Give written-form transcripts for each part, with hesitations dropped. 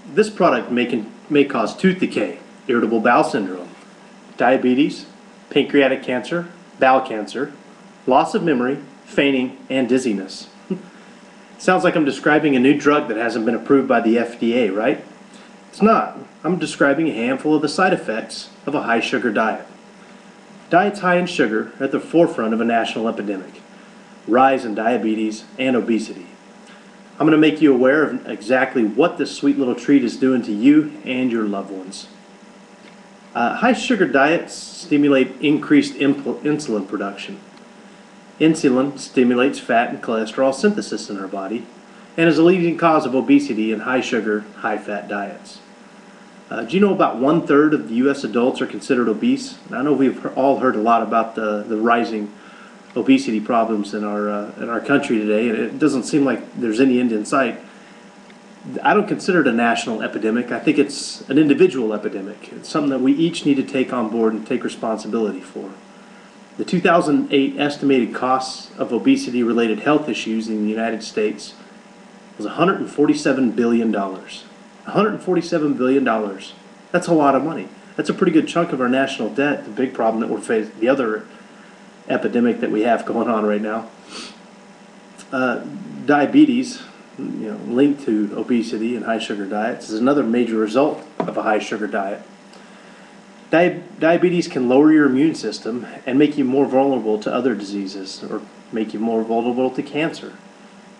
This product may cause tooth decay, irritable bowel syndrome, diabetes, pancreatic cancer, bowel cancer, loss of memory, fainting, and dizziness. Sounds like I'm describing a new drug that hasn't been approved by the FDA, right? It's not. I'm describing a handful of the side effects of a high sugar diet. Diets high in sugar are at the forefront of a national epidemic, rise in diabetes and obesity. I'm going to make you aware of exactly what this sweet little treat is doing to you and your loved ones. High sugar diets stimulate increased insulin production. Insulin stimulates fat and cholesterol synthesis in our body and is a leading cause of obesity in high sugar, high fat diets. Do you know about 1/3 of the U.S. adults are considered obese? And I know we've all heard a lot about the rising obesity problems in our country today, and it doesn't seem like there's any end in sight. I don't consider it a national epidemic. I think it's an individual epidemic. It's something that we each need to take on board and take responsibility for. The 2008 estimated costs of obesity-related health issues in the United States was $147 billion. $147 billion. That's a lot of money. That's a pretty good chunk of our national debt, the big problem that we're facing, the other epidemic that we have going on right now. Diabetes, linked to obesity and high sugar diets, is another major result of a high sugar diet. Diabetes can lower your immune system and make you more vulnerable to other diseases, or make you more vulnerable to cancer,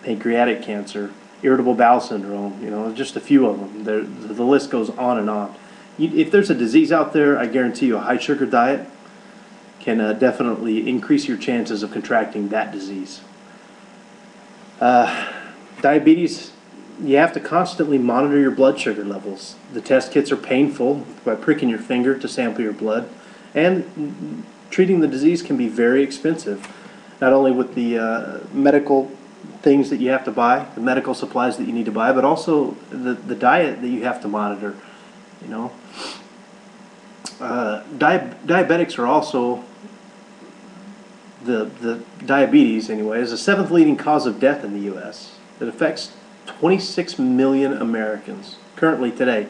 pancreatic cancer, irritable bowel syndrome, just a few of them. The list goes on and on. If there's a disease out there, I guarantee you a high sugar diet can definitely increase your chances of contracting that disease. Diabetes, you have to constantly monitor your blood sugar levels. The test kits are painful by pricking your finger to sample your blood, and treating the disease can be very expensive, not only with the medical things that you have to buy, the medical supplies that you need to buy, but also the diet that you have to monitor. Diabetics are also the diabetes anyway is the 7th leading cause of death in the U.S. It affects 26 million Americans currently today,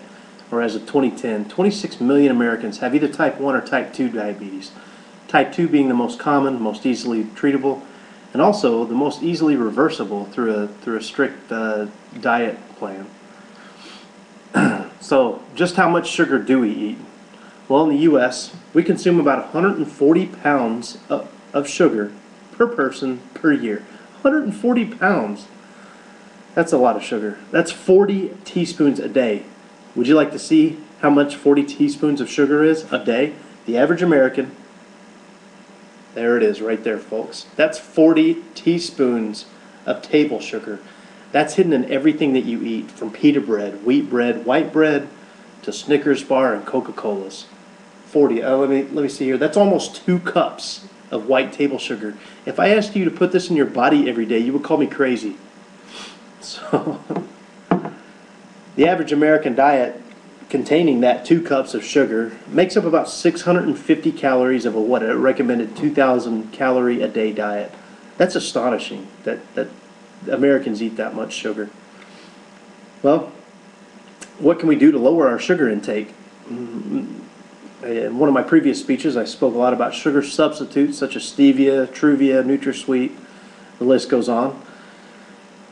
or as of 2010. 26 million Americans have either type 1 or type 2 diabetes. Type 2 being the most common, most easily treatable, and also the most easily reversible through a strict diet plan. So, just how much sugar do we eat? Well, in the U.S., we consume about 140 pounds of sugar per person per year. 140 pounds. That's a lot of sugar. That's 40 teaspoons a day. Would you like to see how much 40 teaspoons of sugar is a day? The average American, there it is right there, folks. That's 40 teaspoons of table sugar. That's hidden in everything that you eat, from pita bread, wheat bread, white bread, to Snickers bar and Coca-Colas. 40. Let me see here. That's almost 2 cups of white table sugar. If I asked you to put this in your body every day, you would call me crazy. So, the average American diet containing that 2 cups of sugar makes up about 650 calories of a recommended 2,000 calorie a day diet. That's astonishing that Americans eat that much sugar. Well, what can we do to lower our sugar intake? In one of my previous speeches, I spoke a lot about sugar substitutes such as stevia, Truvia, NutraSweet. The list goes on.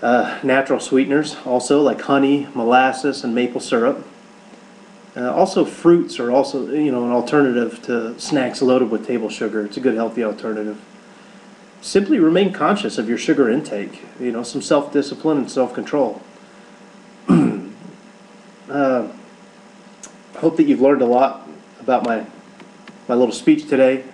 Natural sweeteners also, like honey, molasses, and maple syrup. Also, fruits are also an alternative to snacks loaded with table sugar. It's a good, healthy alternative. Simply remain conscious of your sugar intake. Some self-discipline and self-control. Hope that you've learned a lot about my little speech today.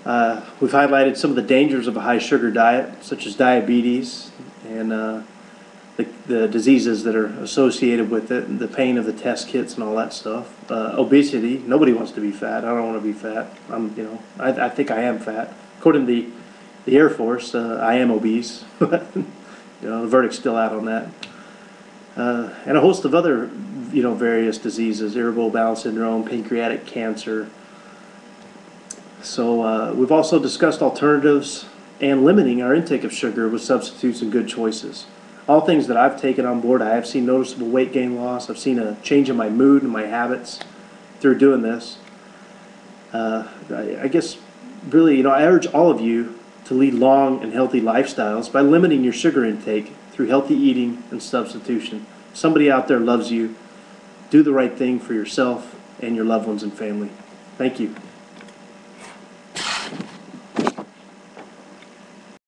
We've highlighted some of the dangers of a high sugar diet, such as diabetes and the diseases that are associated with it, and the pain of the test kits and all that stuff. Obesity. Nobody wants to be fat. I don't want to be fat. I think I am fat. According to the Air Force, I am obese. The verdict's still out on that. And a host of other, various diseases: irritable bowel syndrome, pancreatic cancer. So we've also discussed alternatives and limiting our intake of sugar with substitutes and good choices. all things that I've taken on board. I have seen noticeable weight gain loss. I've seen a change in my mood and my habits through doing this. I guess really, I urge all of you to lead long and healthy lifestyles by limiting your sugar intake through healthy eating and substitution. Somebody out there loves you. Do the right thing for yourself and your loved ones and family. Thank you.